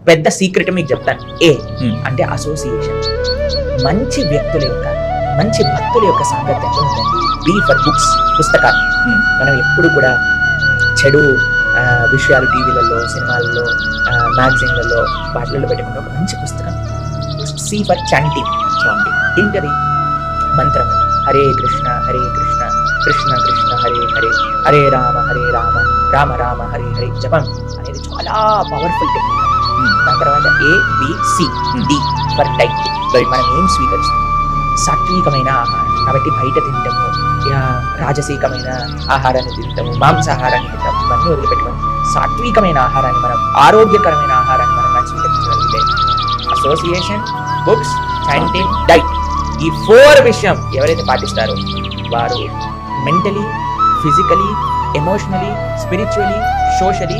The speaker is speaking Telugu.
పెద్ద సీక్రెట్ మీకు చెప్తాను. ఏ అంటే అసోసియేషన్. మంచి వ్యక్తుల యొక్క, మంచి భక్తుల యొక్క సాంగత్యంలో ఉండండి. బి ఫర్ బుక్స్, పుస్తకాలు. మనం ఎప్పుడు కూడా చెడు విషయాలు టీవీలలో, సినిమాలలో, మ్యాగజైన్లలో వాటిలలో పెట్టుకుంటే ఒక మంచి పుస్తకం. C for chanting. ఏంటది? మంత్రం. హరే కృష్ణ కృష్ణ కృష్ణ హరే హరే, హరే రామ రామ రామ హరే హరే జపం అనేది చాలా పవర్ఫుల్ టెక్నిక్. దాని తర్వాత ABC D ఫర్ డైట్. మనం ఏం స్వీకరిస్తాం? సాత్వికమైన ఆహారం. కాబట్టి బయట తింటాము, రాజసీకమైన ఆహారాన్ని తింటాము, మాంసాహారాన్ని తింటాము, ఇవన్నీ వదిలిపెట్టుకొని సాత్వికమైన ఆహారాన్ని, మనం ఆరోగ్యకరమైన ఆహారాన్ని మనం స్వీకరించగలిగితే అసోసియేషన్, బుక్స్, చాంటింగ్, డైట్, ఈ 4 విషయం ఎవరైతే పాటిస్తారో వారు mentally, physically, emotionally, spiritually, socially